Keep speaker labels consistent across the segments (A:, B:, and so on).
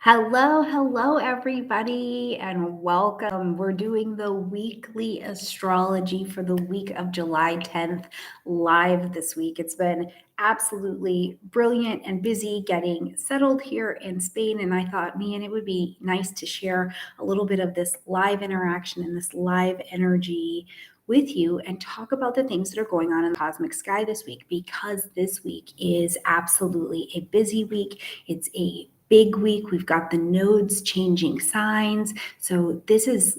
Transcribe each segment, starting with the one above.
A: Hello, everybody, and welcome. We're doing the weekly astrology for the week of July 10th live this week. It's been absolutely brilliant and busy getting settled here in Spain. And I thought, man, it would be nice to share a little bit of this live interaction and this live energy with you and talk about the things that are going on in the cosmic sky this week, because this week is absolutely a busy week. It's a big week. We've got the nodes changing signs. So this is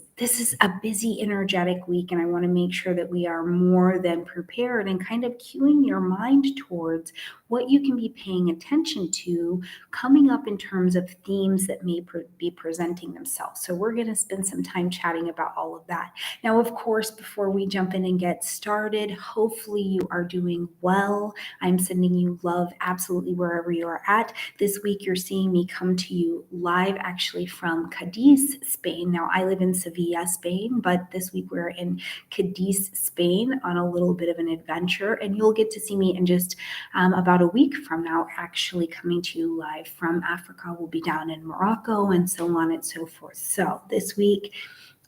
A: a busy, energetic week, and I want to make sure that we are more than prepared and kind of cueing your mind towards what you can be paying attention to coming up in terms of themes that may be presenting themselves. So we're going to spend some time chatting about all of that. Now, of course, before we jump in and get started, hopefully you are doing well. I'm sending you love absolutely wherever you are at. This week, you're seeing me come to you live actually from Cadiz, Spain. Now, I live in Sevilla, Spain, but this week we're in Cadiz, Spain on a little bit of an adventure, and you'll get to see me in just about a week from now, actually coming to you live from Africa. We'll be down in Morocco and so on and so forth. So this week,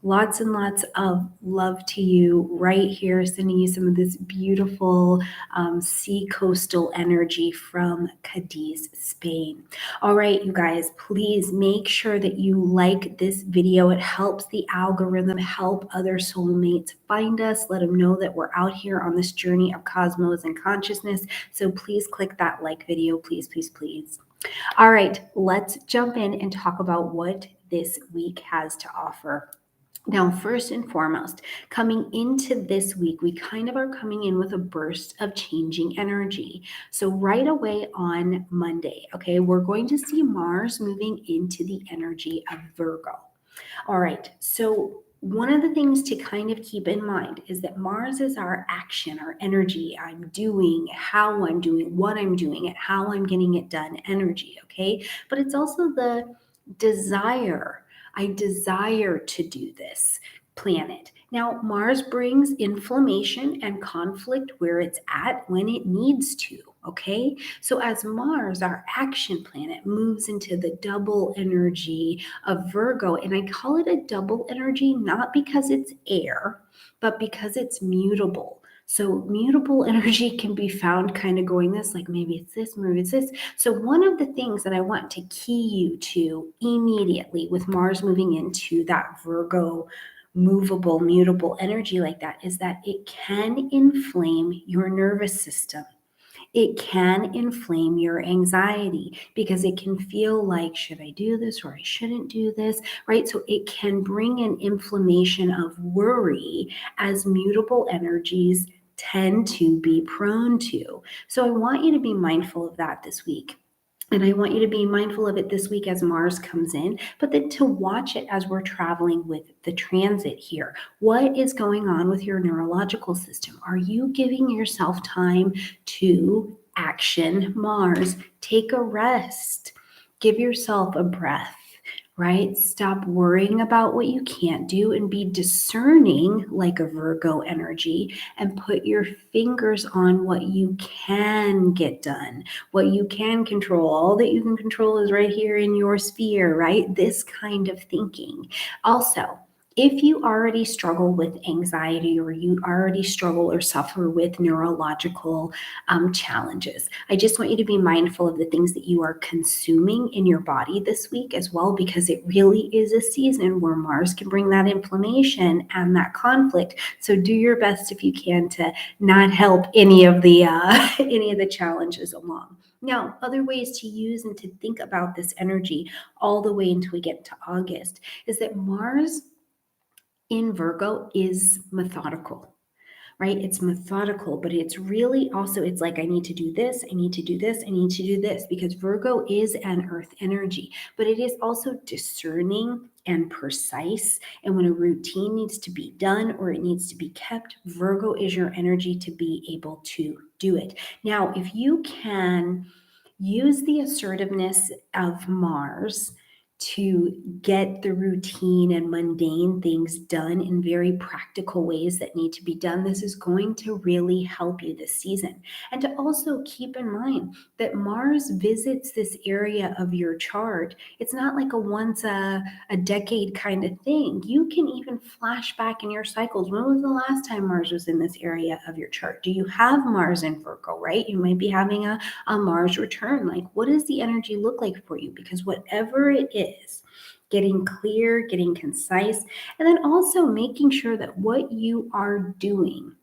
A: lots and lots of love to you right here, sending you some of this beautiful sea coastal energy from Cadiz, Spain. All right, you guys, please make sure that you like this video. It helps the algorithm help other soulmates find us. Let them know that we're out here on this journey of cosmos and consciousness. So please click that like video, please, please, please. All right, let's jump in and talk about what this week has to offer. Now, first and foremost, coming into this week, we kind of are coming in with a burst of changing energy. So right away on Monday, okay, we're going to see Mars moving into the energy of Virgo. All right, so one of the things to kind of keep in mind is that Mars is our action, our energy. I'm doing, how I'm doing, what I'm doing, and how I'm getting it done energy, okay? But it's also the desire. I desire to do this planet. Now, Mars brings inflammation and conflict where it's at when it needs to, okay? So as Mars, our action planet, moves into the double energy of Virgo, and I call it a double energy not because it's air, but because it's mutable. So mutable energy can be found kind of going this, like maybe it's this, maybe it's this. So one of the things that I want to key you to immediately with Mars moving into that Virgo movable, mutable energy like that is that it can inflame your nervous system. It can inflame your anxiety because it can feel like, should I do this or I shouldn't do this, right? So it can bring an inflammation of worry as mutable energies tend to be prone to. So I want you to be mindful of that this week. And I want you to be mindful of it this week as Mars comes in, but then to watch it as we're traveling with the transit here. What is going on with your neurological system? Are you giving yourself time to action Mars? Take a rest. Give yourself a breath, right? Stop worrying about what you can't do and be discerning like a Virgo energy and put your fingers on what you can get done, what you can control. All that you can control is right here in your sphere, right? This kind of thinking. Also, if you already struggle with anxiety or you already struggle or suffer with neurological challenges, I just want you to be mindful of the things that you are consuming in your body this week as well, because it really is a season where Mars can bring that inflammation and that conflict. So do your best if you can to not help any of the challenges along. Now, other ways to use and to think about this energy all the way until we get to August is that Mars in Virgo is methodical, right? It's methodical, but it's really also, it's like, I need to do this, I need to do this, I need to do this, because Virgo is an earth energy, but it is also discerning and precise. And when a routine needs to be done or it needs to be kept, Virgo is your energy to be able to do it. Now, if you can use the assertiveness of Mars to get the routine and mundane things done in very practical ways that need to be done. This is going to really help you this season. And to also keep in mind that Mars visits this area of your chart. It's not like a once a decade kind of thing. You can even flash back in your cycles. When was the last time Mars was in this area of your chart? Do you have Mars in Virgo, right? You might be having a Mars return. Like, what does the energy look like for you? Because whatever it is, getting clear, getting concise, and then also making sure that what you are doing,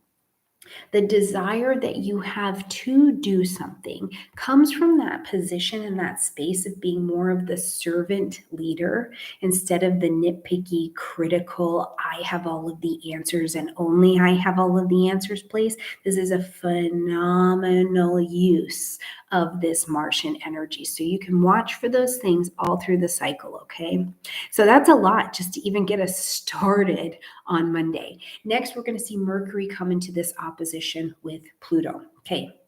A: the desire that you have to do something, comes from that position and that space of being more of the servant leader instead of the nitpicky, critical, I have all of the answers and only I have all of the answers place. This is a phenomenal use of this Martian energy. So you can watch for those things all through the cycle, okay? So that's a lot just to even get us started on Monday. Next, we're going to see Mercury come into this opposition with Pluto. Okay.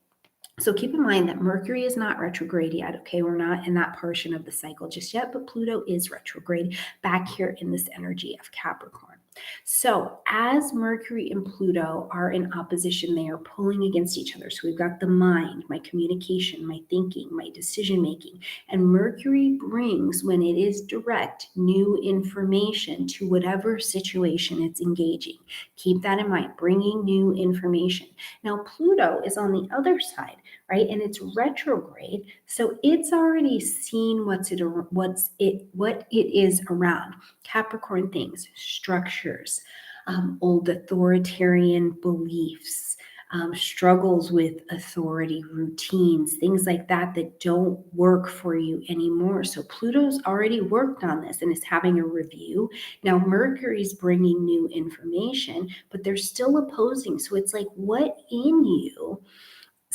A: So keep in mind that Mercury is not retrograde yet, okay? We're not in that portion of the cycle just yet, but Pluto is retrograde back here in this energy of Capricorn. So as Mercury and Pluto are in opposition, they are pulling against each other. So we've got the mind, my communication, my thinking, my decision-making. And Mercury brings, when it is direct, new information to whatever situation it's engaging. Keep that in mind, bringing new information. Now, Pluto is on the other side, right? And it's retrograde. So it's already seen what it is around. Capricorn things, structures, old authoritarian beliefs, struggles with authority, routines, things like that that don't work for you anymore. So Pluto's already worked on this and is having a review. Now Mercury's bringing new information, but they're still opposing. So it's like, what in you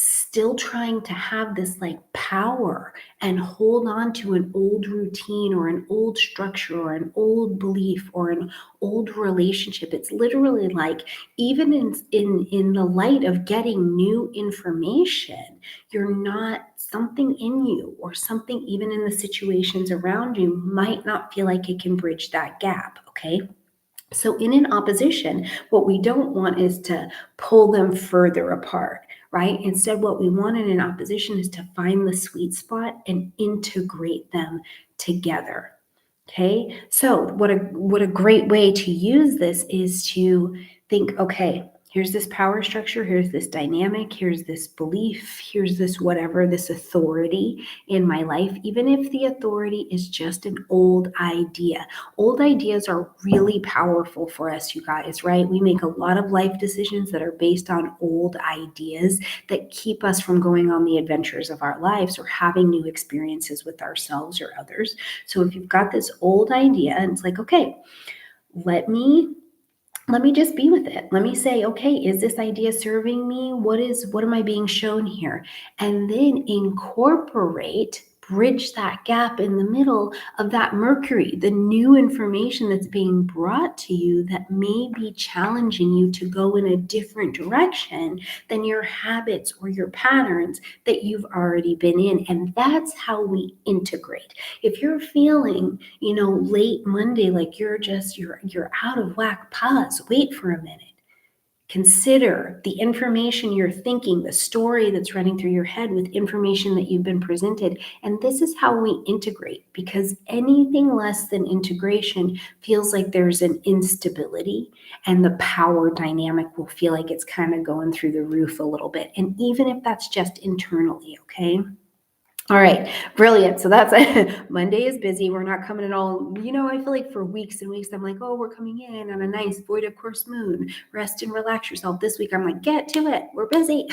A: still trying to have this like power and hold on to an old routine or an old structure or an old belief or an old relationship? It's literally like, even in the light of getting new information, you're not, something in you or something even in the situations around you might not feel like it can bridge that gap. Okay. So in an opposition, what we don't want is to pull them further apart, right? Instead, what we want in an opposition is to find the sweet spot and integrate them together. Okay, so what a great way to use this is to think, okay, here's this power structure, here's this dynamic, here's this belief, here's this whatever, this authority in my life, even if the authority is just an old idea. Old ideas are really powerful for us, you guys, right? We make a lot of life decisions that are based on old ideas that keep us from going on the adventures of our lives or having new experiences with ourselves or others. So if you've got this old idea and it's like, okay, let me just be with it. Let me say, okay, is this idea serving me? What am I being shown here? And then bridge that gap in the middle of that Mercury, the new information that's being brought to you that may be challenging you to go in a different direction than your habits or your patterns that you've already been in. And that's how we integrate. If you're feeling, late Monday, like you're out of whack, pause, wait for a minute. Consider the information you're thinking, the story that's running through your head with information that you've been presented. And this is how we integrate, because anything less than integration feels like there's an instability, and the power dynamic will feel like it's kind of going through the roof a little bit. And even if that's just internally, okay? All right, brilliant. So that's Monday is busy. We're not coming at all. I feel like for weeks and weeks, I'm like, oh, we're coming in on a nice void of course moon. Rest and relax yourself. This week, I'm like, get to it. We're busy.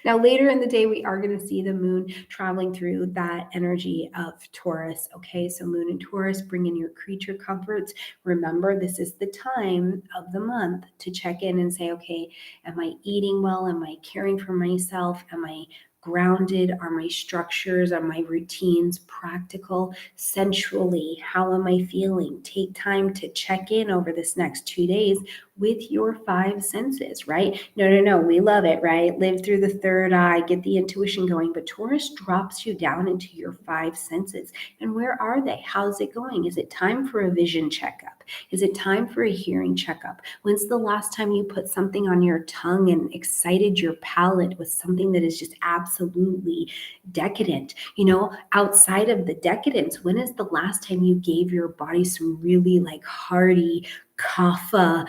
A: Now, later in the day, we are going to see the moon traveling through that energy of Taurus. Okay, so moon and Taurus, bring in your creature comforts. Remember, this is the time of the month to check in and say, okay, am I eating well? Am I caring for myself? Am I grounded? Are my structures, are my routines practical? Sensually, how am I feeling? Take time to check in over this next 2 days with your five senses, right? No, we love it, right? Live through the third eye, get the intuition going. But Taurus drops you down into your five senses. And where are they? How's it going? Is it time for a vision checkup? Is it time for a hearing checkup? When's the last time you put something on your tongue and excited your palate with something that is just absolutely decadent? Outside of the decadence, when is the last time you gave your body some really like hearty kapha,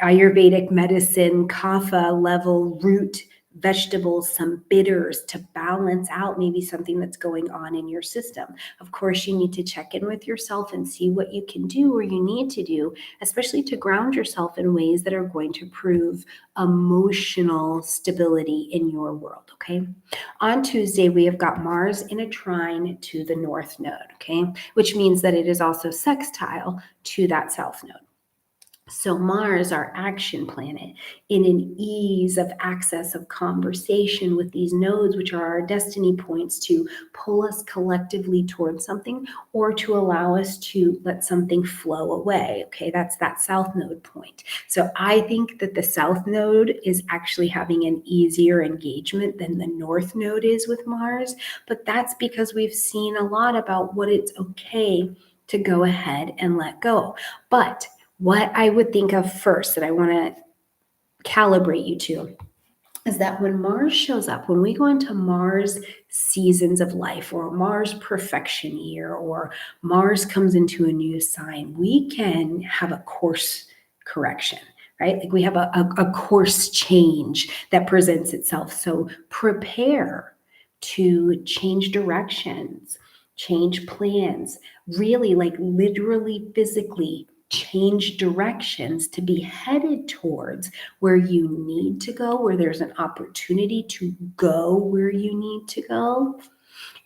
A: Ayurvedic medicine, kapha level root vegetables, some bitters to balance out maybe something that's going on in your system? Of course, you need to check in with yourself and see what you can do or you need to do, especially to ground yourself in ways that are going to prove emotional stability in your world, okay? On Tuesday, we have got Mars in a trine to the North Node, okay? Which means that it is also sextile to that South Node. So Mars, our action planet, in an ease of access of conversation with these nodes, which are our destiny points to pull us collectively towards something or to allow us to let something flow away. Okay, that's that South Node point. So I think that the South Node is actually having an easier engagement than the North Node is with Mars, but that's because we've seen a lot about what it's okay to go ahead and let go. But what I would think of first that I want to calibrate you to is that when Mars shows up, when we go into Mars seasons of life or Mars perfection year or Mars comes into a new sign, we can have a course correction, right? Like we have a course change that presents itself. So prepare to change directions, change plans, really like literally physically change directions to be headed towards where you need to go, where there's an opportunity to go where you need to go,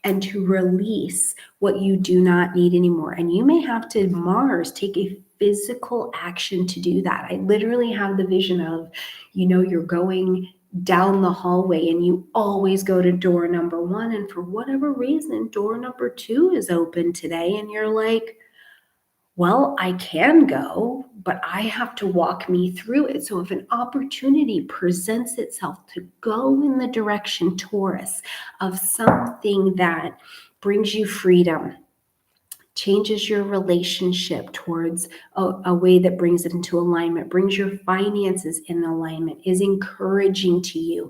A: and to release what you do not need anymore. And you may have to, Mars, take a physical action to do that. I literally have the vision of, you're going down the hallway and you always go to door number 1. And for whatever reason, door number 2 is open today. And you're like, well, I can go, but I have to walk me through it. So if an opportunity presents itself to go in the direction, Taurus, of something that brings you freedom, changes your relationship towards a way that brings it into alignment, brings your finances in alignment, is encouraging to you.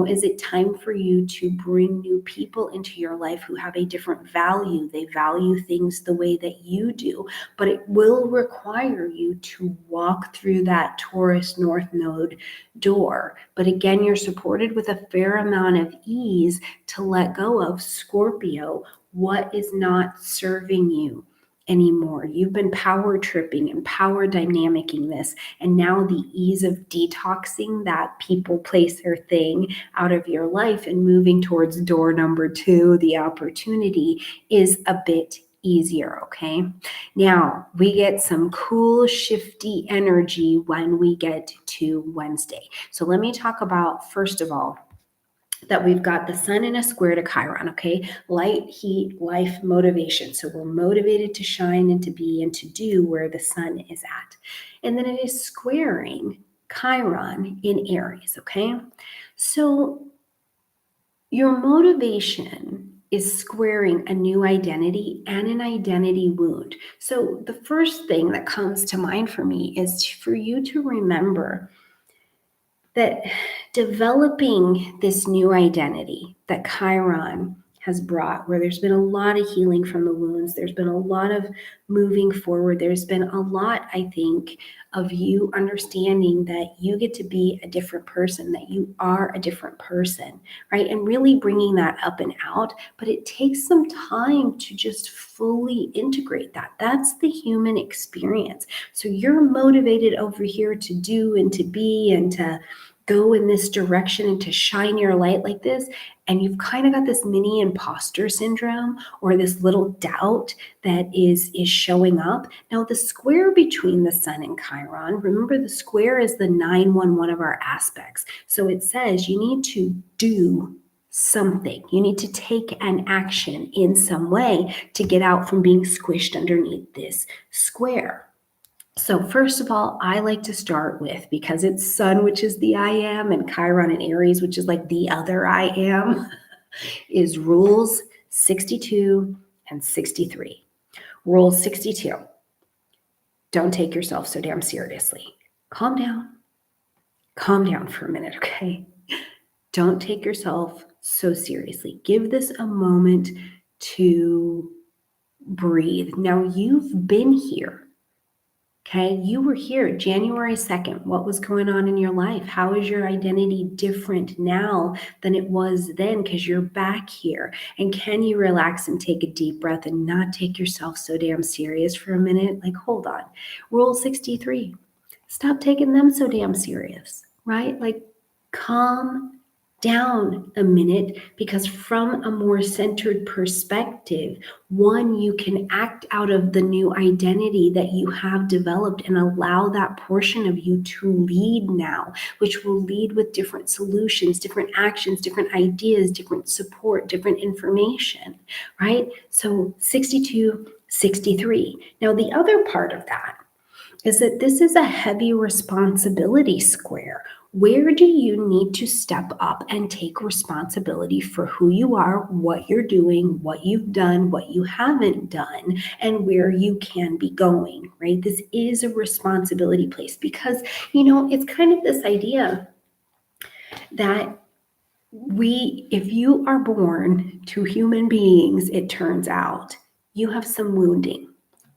A: Is it time for you to bring new people into your life who have a different value? They value things the way that you do, but it will require you to walk through that Taurus North Node door. But again, you're supported with a fair amount of ease to let go of, Scorpio, what is not serving you anymore. You've been power tripping and power dynamicing this, and now the ease of detoxing that people place their thing out of your life and moving towards door number 2, the opportunity, is a bit easier, okay? Now, we get some cool shifty energy when we get to Wednesday. So let me talk about, first of all, that we've got the sun in a square to Chiron, okay? Light, heat, life, motivation. So we're motivated to shine and to be and to do where the sun is at. And then it is squaring Chiron in Aries, okay? So your motivation is squaring a new identity and an identity wound. So the first thing that comes to mind for me is for you to remember that developing this new identity that Chiron has brought, where there's been a lot of healing from the wounds, there's been a lot of moving forward, there's been a lot, I think, of you understanding that you get to be a different person, that you are a different person, right? And really bringing that up and out, but it takes some time to just fully integrate that. That's the human experience. So you're motivated over here to do and to be and to go in this direction and to shine your light like this, and you've kind of got this mini imposter syndrome or this little doubt that is showing up. Now, the square between the sun and Chiron, remember the square is the 911 of our aspects. So it says you need to do something. You need to take an action in some way to get out from being squished underneath this square. So first of all, I like to start with, because it's Sun, which is the I am, and Chiron and Aries, which is like the other I am, is rules 62 and 63. Rule 62. Don't take yourself so damn seriously. Calm down. Calm down for a minute, okay? Don't take yourself so seriously. Give this a moment to breathe. Now, you've been here. Okay, you were here January 2nd. What was going on in your life? How is your identity different now than it was then? Because you're back here. And can you relax and take a deep breath and not take yourself so damn serious for a minute? Like, hold on. Rule 63. Stop taking them so damn serious, right? Like, calm down a minute, because from a more centered perspective, one, you can act out of the new identity that you have developed and allow that portion of you to lead now, which will lead with different solutions, different actions, different ideas, different support, different information, right? So 62, 63. Now, the other part of that is that this is a heavy responsibility square. Where do you need to step up and take responsibility for who you are, what you're doing, what you've done, what you haven't done, and where you can be going, right? This is a responsibility place, because, it's kind of this idea that if you are born to human beings, it turns out you have some wounding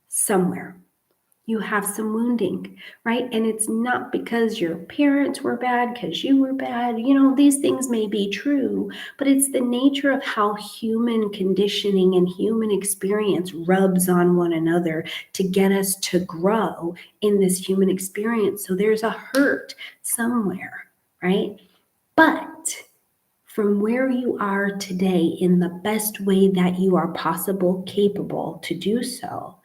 A: somewhere. You have some wounding, right? And it's not because your parents were bad, because you were bad. These things may be true, but it's the nature of how human conditioning and human experience rubs on one another to get us to grow in this human experience. So there's a hurt somewhere, right? But from where you are today, in the best way that you are capable to do so,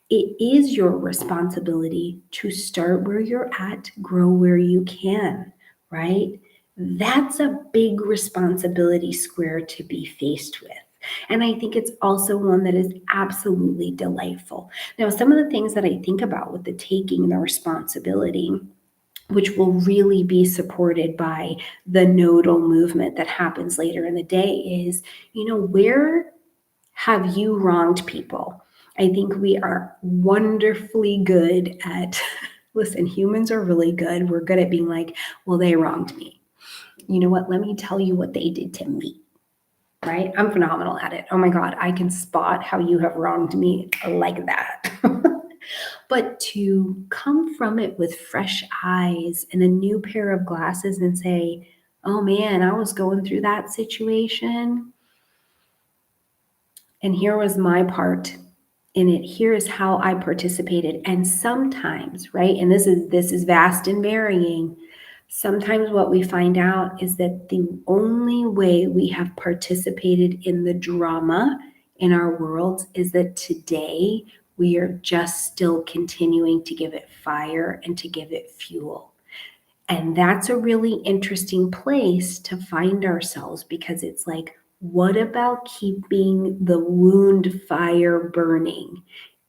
A: it is your responsibility to start where you're at, grow where you can, right? That's a big responsibility square to be faced with. And I think it's also one that is absolutely delightful. Now, some of the things that I think about with the taking the responsibility, which will really be supported by the nodal movement that happens later in the day, is, where have you wronged people? I think we are wonderfully good at, listen, humans are really good. We're good at being like, well, they wronged me. You know what? Let me tell you what they did to me, right? I'm phenomenal at it. Oh my God, I can spot how you have wronged me like that. But to come from it with fresh eyes and a new pair of glasses and say, oh man, I was going through that situation, and here was my part in it. Here is how I participated. And sometimes, right, and this is vast and varying, sometimes what we find out is that the only way we have participated in the drama in our worlds is that today we are just still continuing to give it fire and to give it fuel. And that's a really interesting place to find ourselves, because it's like, what about keeping the wound fire burning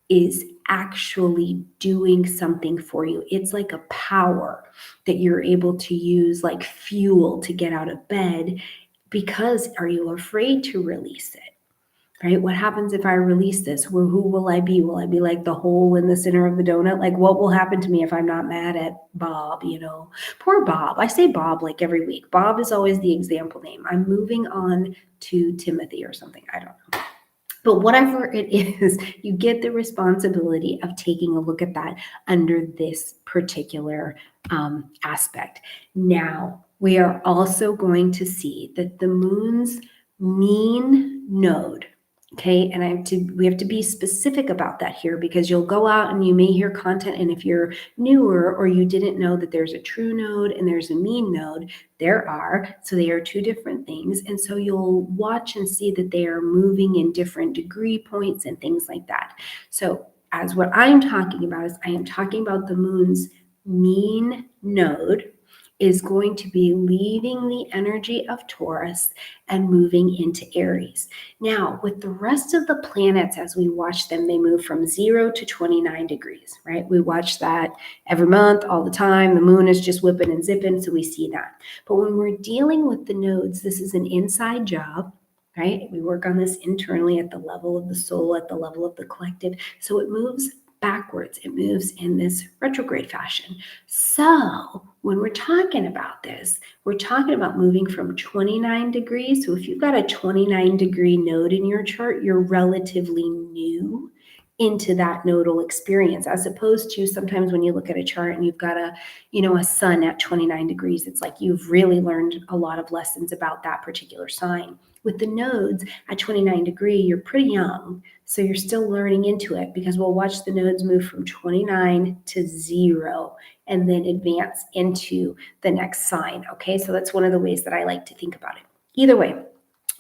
A: is actually doing something for you? It's like a power that you're able to use like fuel to get out of bed, because are you afraid to release it? Right? What happens if I release this? Well, who will I be? Will I be like the hole in the center of the donut? Like, what will happen to me if I'm not mad at Bob? Poor Bob. I say Bob like every week. Bob is always the example name. I'm moving on to Timothy or something. I don't know. But whatever it is, you get the responsibility of taking a look at that under this particular aspect. Now, we are also going to see that the moon's mean node, okay, and we have to be specific about that here, because you'll go out and you may hear content, and if you're newer or you didn't know that there's a true node and there's a mean node, so they are two different things. And so you'll watch and see that they are moving in different degree points and things like that. So as what I'm talking about is I am talking about the moon's mean node, is going to be leaving the energy of Taurus and moving into Aries. Now, with the rest of the planets, as we watch them, they move from 0 to 29 degrees, right? We watch that every month, all the time. The moon is just whipping and zipping, so we see that. But when we're dealing with the nodes, this is an inside job, right? We work on this internally at the level of the soul, at the level of the collective. So it moves backwards. It moves in this retrograde fashion. So when we're talking about this, we're talking about moving from 29 degrees. So if you've got a 29-degree node in your chart, you're relatively new into that nodal experience, as opposed to sometimes when you look at a chart and you've got a sun at 29 degrees, it's like you've really learned a lot of lessons about that particular sign. With the nodes at 29 degree, you're pretty young, so you're still learning into it, because we'll watch the nodes move from 29 to 0 and then advance into the next sign. Okay, so that's one of the ways that I like to think about it. Either way,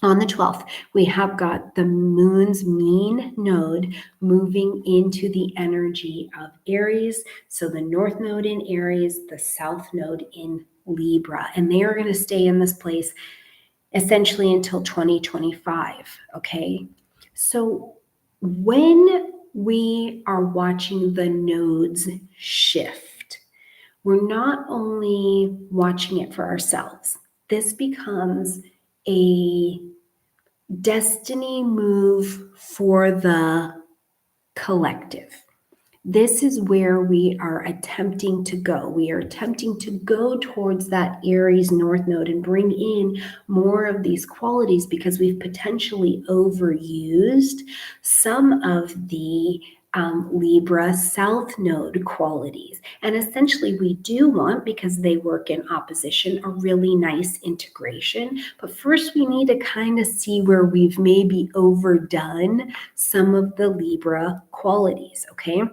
A: on the 12th, we have got the moon's mean node moving into the energy of Aries. So the north node in Aries, the south node in Libra, and they are going to stay in this place essentially until 2025. Okay. So when we are watching the nodes shift, we're not only watching it for ourselves. This becomes a destiny move for the collective. This is where we are attempting to go. We are attempting to go towards that Aries North Node and bring in more of these qualities, because we've potentially overused some of the Libra South Node qualities. And essentially we do want, because they work in opposition, a really nice integration. But first we need to kind of see where we've maybe overdone some of the Libra qualities, okay?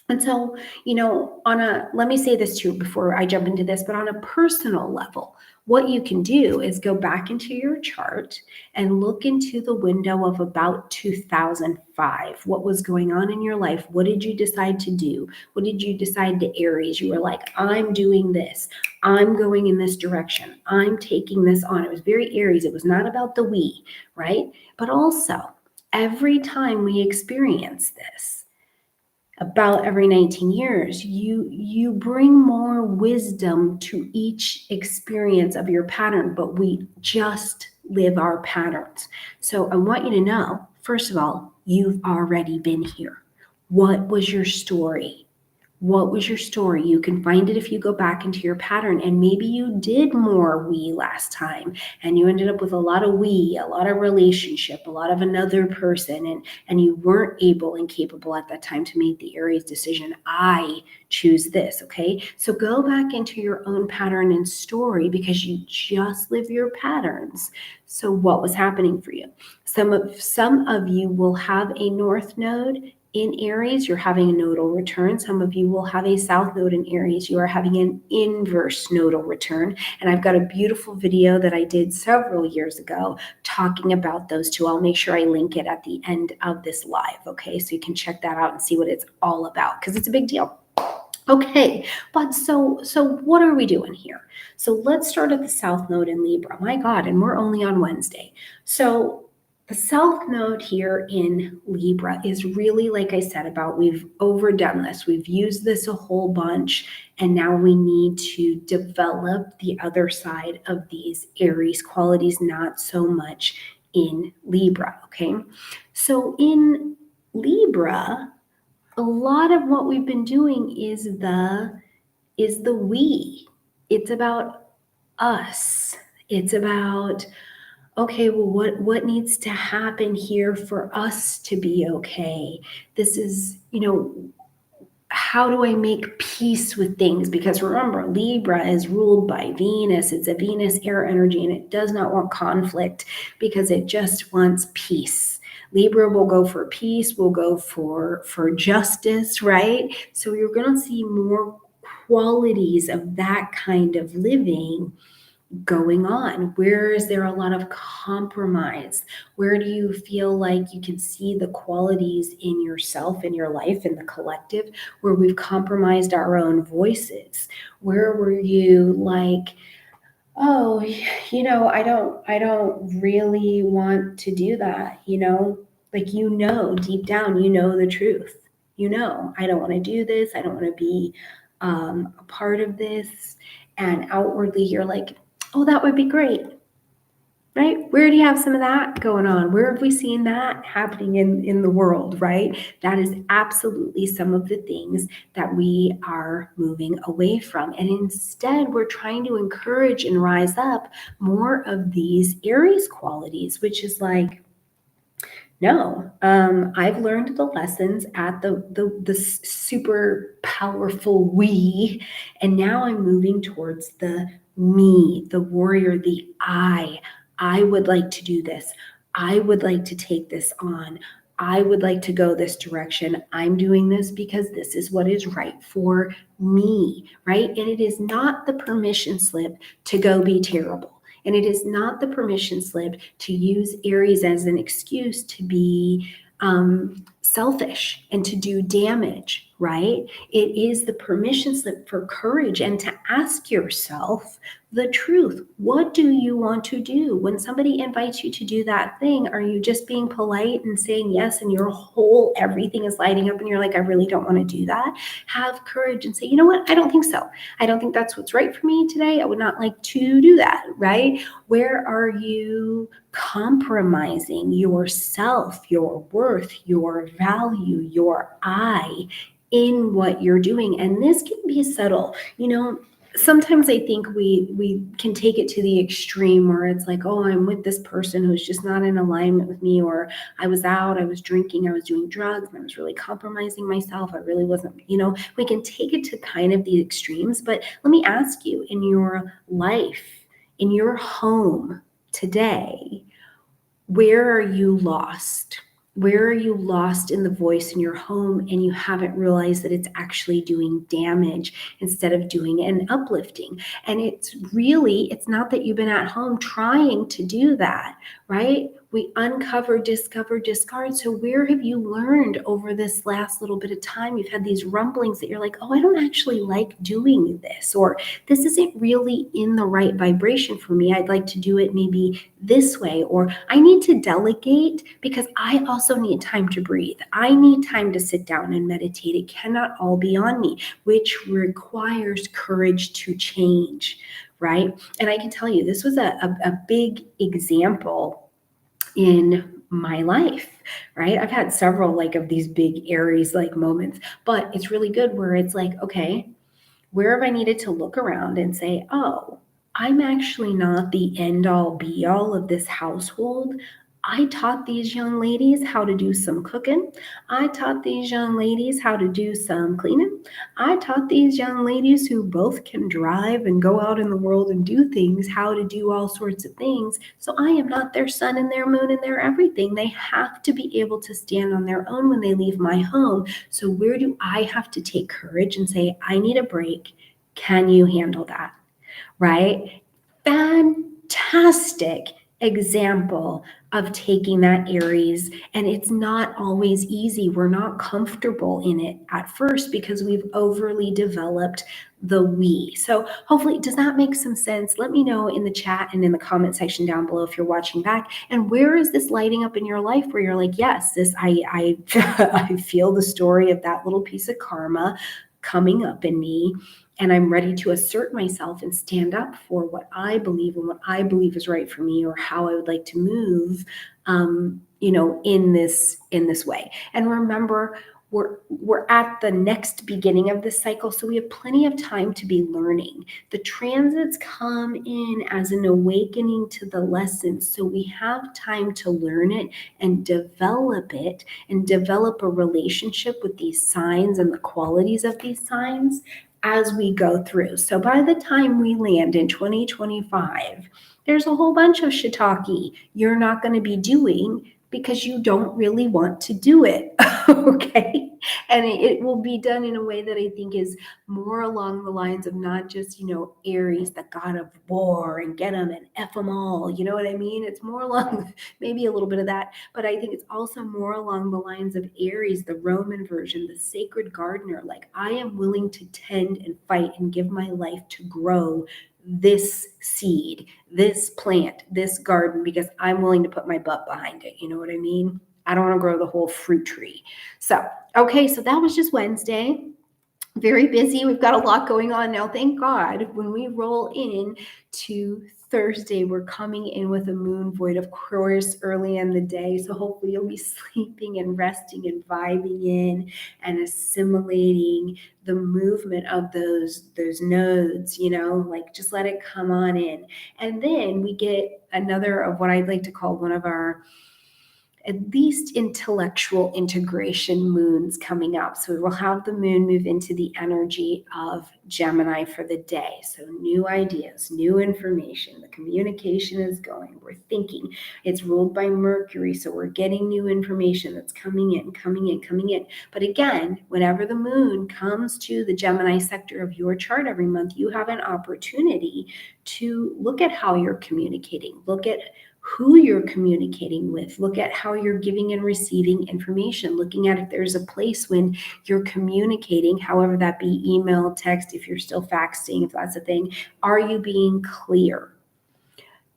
A: And so, let me say this too before I jump into this, but on a personal level, what you can do is go back into your chart and look into the window of about 2005. What was going on in your life? What did you decide to do? What did you decide to Aries? You were like, I'm doing this. I'm going in this direction. I'm taking this on. It was very Aries. It was not about the we, right? But also, every time we experience this, about every 19 years, you bring more wisdom to each experience of your pattern, but we just live our patterns. So I want you to know, first of all, you've already been here. What was your story? What was your story? You can find it if you go back into your pattern, and maybe you did more we last time and you ended up with a lot of we, a lot of relationship, a lot of another person, and you weren't able and capable at that time to make the Aries decision. I choose this, okay? So go back into your own pattern and story, because you just live your patterns. So what was happening for you? Some of you will have a north node in Aries, you're having a nodal return. Some of you will have a south node in Aries. You are having an inverse nodal return. And I've got a beautiful video that I did several years ago talking about those two. I'll make sure I link it at the end of this live, okay? So you can check that out and see what it's all about, because it's a big deal. Okay, but so what are we doing here? So let's start at the south node in Libra. My God, and we're only on Wednesday. So the south node here in Libra is really, like I said, about we've overdone this. We've used this a whole bunch, and now we need to develop the other side of these Aries qualities, not so much in Libra, okay? So in Libra, a lot of what we've been doing is the we. It's about us. It's about, okay, well, what needs to happen here for us to be okay? This is, how do I make peace with things? Because remember, Libra is ruled by Venus. It's a Venus air energy, and it does not want conflict, because it just wants peace. Libra will go for peace, will go for justice, right? So you're going to see more qualities of that kind of living going on? Where is there a lot of compromise? Where do you feel like you can see the qualities in yourself, in your life, in the collective, where we've compromised our own voices? Where were you like, oh, I don't really want to do that, like, deep down, the truth. I don't want to do this. I don't want to be a part of this. And outwardly, you're like, oh, that would be great, right? Where do you have some of that going on? Where have we seen that happening in the world, right? That is absolutely some of the things that we are moving away from. And instead, we're trying to encourage and rise up more of these Aries qualities, which is like, no, I've learned the lessons at the super powerful we, and now I'm moving towards the me, the warrior, the I. I would like to do this. I would like to take this on. I would like to go this direction. I'm doing this because this is what is right for me, right? And it is not the permission slip to go be terrible. And it is not the permission slip to use Aries as an excuse to be selfish and to do damage, right? It is the permission slip for courage and to ask yourself the truth. What do you want to do? When somebody invites you to do that thing, are you just being polite and saying yes, and your whole everything is lighting up and you're like, I really don't want to do that? Have courage and say, you know what? I don't think so. I don't think that's what's right for me today. I would not like to do that, right? Where are you compromising yourself, your worth, your value, your I in what you're doing? And this can be subtle. Sometimes I think we can take it to the extreme where it's like, oh, I'm with this person who's just not in alignment with me, or I was out, I was drinking, I was doing drugs, and I was really compromising myself. I really wasn't, we can take it to kind of the extremes. But let me ask you, in your life, in your home today, where are you lost? Where are you lost in the voice in your home and you haven't realized that it's actually doing damage instead of doing an uplifting? And it's not that you've been at home trying to do that, right? We uncover, discover, discard. So where have you learned over this last little bit of time? You've had these rumblings that you're like, oh, I don't actually like doing this, or this isn't really in the right vibration for me. I'd like to do it maybe this way, or I need to delegate because I also need time to breathe. I need time to sit down and meditate. It cannot all be on me, which requires courage to change, right? And I can tell you, this was a big example in my life, right? I've had several of these big Aries moments, but it's really good where it's like, okay, where have I needed to look around and say, oh, I'm actually not the end all be all of this household. I taught these young ladies how to do some cooking. I taught these young ladies how to do some cleaning. I taught these young ladies who both can drive and go out in the world and do things, how to do all sorts of things. So I am not their sun and their moon and their everything. They have to be able to stand on their own when they leave my home. So where do I have to take courage and say, I need a break? Can you handle that? Right? Fantastic example of taking that Aries. And it's not always easy. We're not comfortable in it at first because we've overly developed the we. So hopefully, does that make some sense? Let me know in the chat and in the comment section down below if you're watching back. And where is this lighting up in your life where you're like, yes, I I feel the story of that little piece of karma coming up in me. And I'm ready to assert myself and stand up for what I believe and what I believe is right for me, or how I would like to move, in this way. And remember, we're at the next beginning of this cycle, so we have plenty of time to be learning. The transits come in as an awakening to the lessons, so we have time to learn it and develop a relationship with these signs and the qualities of these signs as we go through. So by the time we land in 2025, there's a whole bunch of shiitake you're not going to be doing because you don't really want to do it. Okay. And it will be done in a way that I think is more along the lines of not just, Aries, the god of war, and get them and F them all. You know what I mean? It's more along maybe a little bit of that, but I think it's also more along the lines of Aries, the Roman version, the sacred gardener. Like, I am willing to tend and fight and give my life to grow this seed, this plant, this garden, because I'm willing to put my butt behind it. You know what I mean? I don't want to grow the whole fruit tree. So, okay, so that was just Wednesday. Very busy. We've got a lot going on now. Thank God when we roll in to Thursday, we're coming in with a moon void, of course, early in the day. So hopefully you'll be sleeping and resting and vibing in and assimilating the movement of those nodes, like just let it come on in. And then we get another of what I'd like to call one of our at least intellectual integration moons coming up. So we will have the moon move into the energy of Gemini for the day. So new ideas, new information, the communication is going, we're thinking. It's ruled by Mercury, so we're getting new information that's coming in. But again, whenever the moon comes to the Gemini sector of your chart every month, you have an opportunity to look at how you're communicating, look at who you're communicating with, look at how you're giving and receiving information, looking at if there's a place when you're communicating, however that be email, text, if you're still faxing, if that's a thing, are you being clear?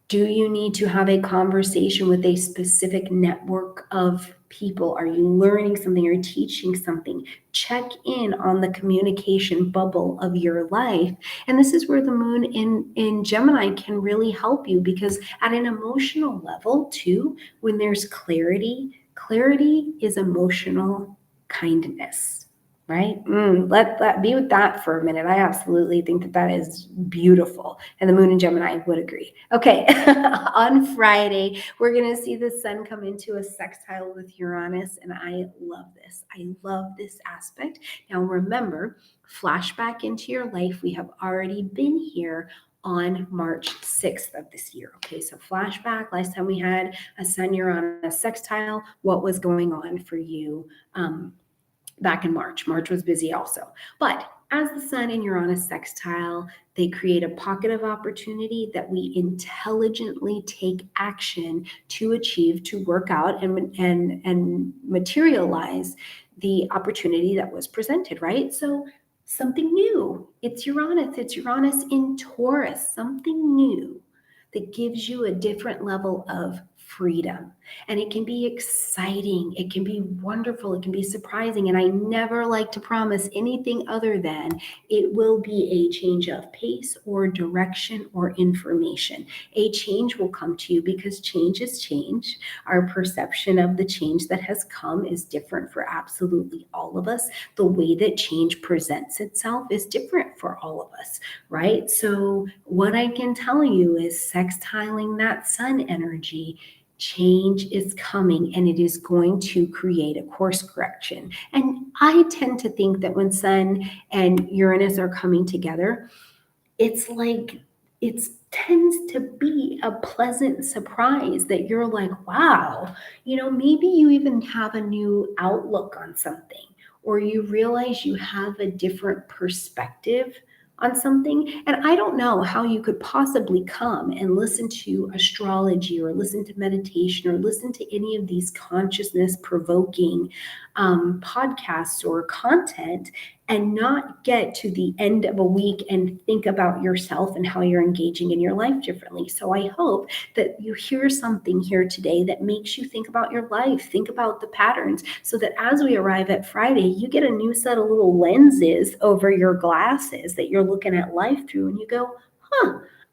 A: Do you need to have a conversation with a specific network of people? Are you learning something? Are you teaching something? Check in on the communication bubble of your life. And this is where the moon in Gemini can really help you, because at an emotional level too, when there's clarity is emotional kindness. Right? Let that be with that for a minute. I absolutely think that is beautiful. And the moon in Gemini would agree. Okay. On Friday, we're going to see the sun come into a sextile with Uranus. And I love this. I love this aspect. Now, remember, flashback into your life. We have already been here on March 6th of this year. Okay, so flashback, last time we had a sun-Uranus sextile, what was going on for you back in March? March was busy also. But as the sun and Uranus sextile, they create a pocket of opportunity that we intelligently take action to achieve, to work out and materialize the opportunity that was presented, right? So something new. It's Uranus in Taurus, something new that gives you a different level of freedom. And it can be exciting. It can be wonderful. It can be surprising. And I never like to promise anything other than it will be a change of pace or direction or information. A change will come to you because change is change. Our perception of the change that has come is different for absolutely all of us. The way that change presents itself is different for all of us, right? So what I can tell you is sextiling that sun energy, change is coming and it is going to create a course correction. And I tend to think that when Sun and Uranus are coming together, it's like it tends to be a pleasant surprise that you're like, wow, maybe you even have a new outlook on something, or you realize you have a different perspective on something. And I don't know how you could possibly come and listen to astrology or listen to meditation or listen to any of these consciousness provoking podcasts or content and not get to the end of a week and think about yourself and how you're engaging in your life differently. So I hope that you hear something here today that makes you think about your life, think about the patterns, so that as we arrive at Friday, you get a new set of little lenses over your glasses that you're looking at life through, and you go,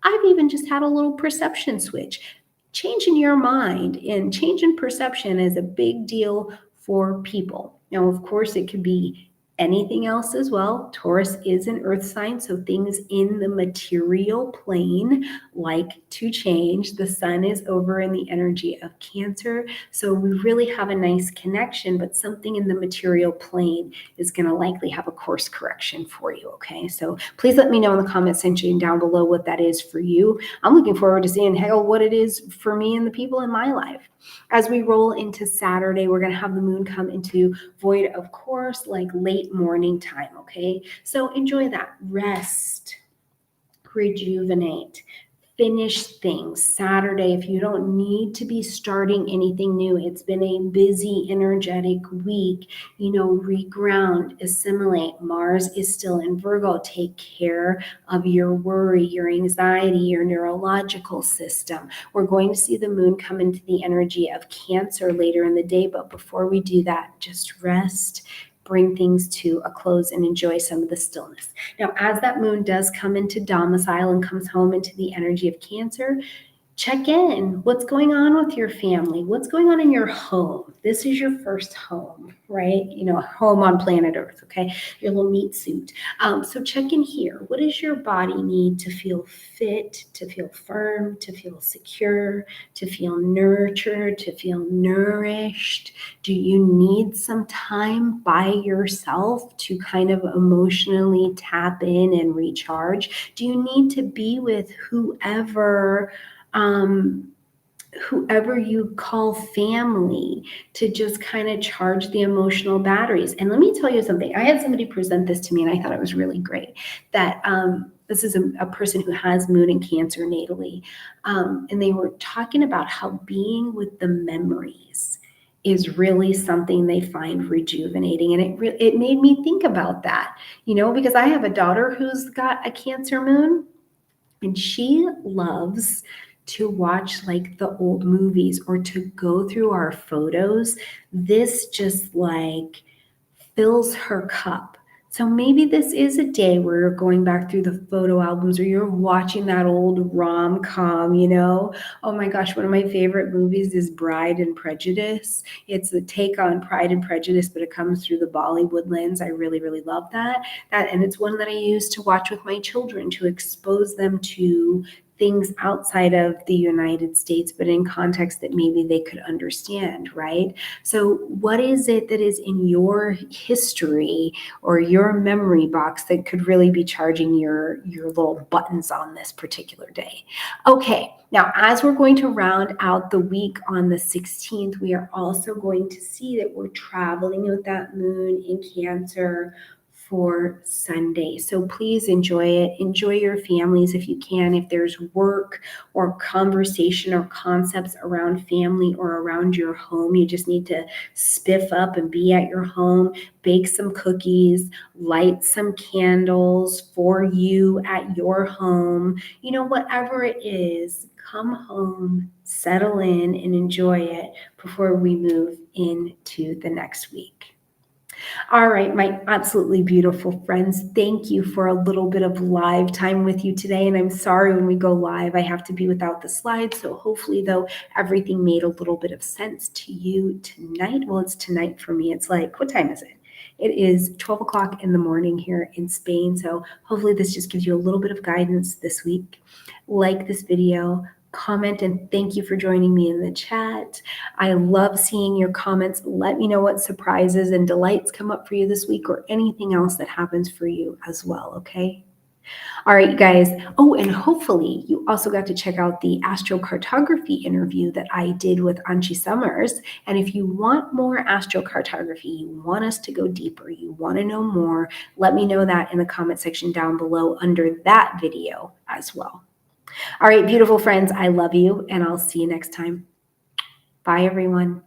A: I've even just had a little perception switch. Change in your mind and change in perception is a big deal for people. Now, of course, it could be anything else as well. Taurus is an earth sign, so things in the material plane like to change. The sun is over in the energy of Cancer, so we really have a nice connection, but something in the material plane is going to likely have a course correction for you, okay? So please let me know in the comment section down below what that is for you. I'm looking forward to seeing what it is for me and the people in my life. As we roll into Saturday, we're going to have the moon come into void, of course, like late morning time, okay? So enjoy that. Rest, rejuvenate, finish things. Saturday, if you don't need to be starting anything new, it's been a busy, energetic week, reground, assimilate. Mars is still in Virgo. Take care of your worry, your anxiety, your neurological system. We're going to see the moon come into the energy of Cancer later in the day, but before we do that, just rest, bring things to a close, and enjoy some of the stillness. Now, as that moon does come into domicile and comes home into the energy of Cancer, check in. What's going on with your family? What's going on in your home? This is your first home, right? Home on planet Earth, okay? Your little meat suit. So check in here. What does your body need to feel fit, to feel firm, to feel secure, to feel nurtured, to feel nourished? Do you need some time by yourself to kind of emotionally tap in and recharge? Do you need to be with whoever you call family to just kind of charge the emotional batteries? And let me tell you something. I had somebody present this to me, and I thought it was really great, that this is a person who has moon in Cancer natally, and they were talking about how being with the memories is really something they find rejuvenating. And it made me think about that, because I have a daughter who's got a Cancer moon, and she loves to watch like the old movies or to go through our photos. This just like fills her cup. So maybe this is a day where you're going back through the photo albums, or you're watching that old rom-com, Oh my gosh, one of my favorite movies is Bride and Prejudice. It's a take on Pride and Prejudice, but it comes through the Bollywood lens. I really, really love that. And it's one that I use to watch with my children to expose them to things outside of the United States, but in context that maybe they could understand, right? So what is it that is in your history or your memory box that could really be charging your little buttons on this particular day? Okay, now as we're going to round out the week on the 16th, we are also going to see that we're traveling with that moon in Cancer for Sunday. So please enjoy it. Enjoy your families if you can. If there's work or conversation or concepts around family or around your home, you just need to spiff up and be at your home, bake some cookies, light some candles for you at your home. Whatever it is, come home, settle in, and enjoy it before we move into the next week. All right, my absolutely beautiful friends, thank you for a little bit of live time with you today. And I'm sorry when we go live, I have to be without the slides. So hopefully, though, everything made a little bit of sense to you tonight. Well, it's tonight for me. It's like, what time is it? It is 12 o'clock in the morning here in Spain. So hopefully this just gives you a little bit of guidance this week. Like this video, comment, and thank you for joining me in the chat. I love seeing your comments. Let me know what surprises and delights come up for you this week, or anything else that happens for you as well, okay? All right, you guys. Oh, and hopefully you also got to check out the astrocartography interview that I did with Anchi Summers. And if you want more astrocartography, you want us to go deeper, you want to know more, let me know that in the comment section down below under that video as well. All right, beautiful friends, I love you, and I'll see you next time. Bye, everyone.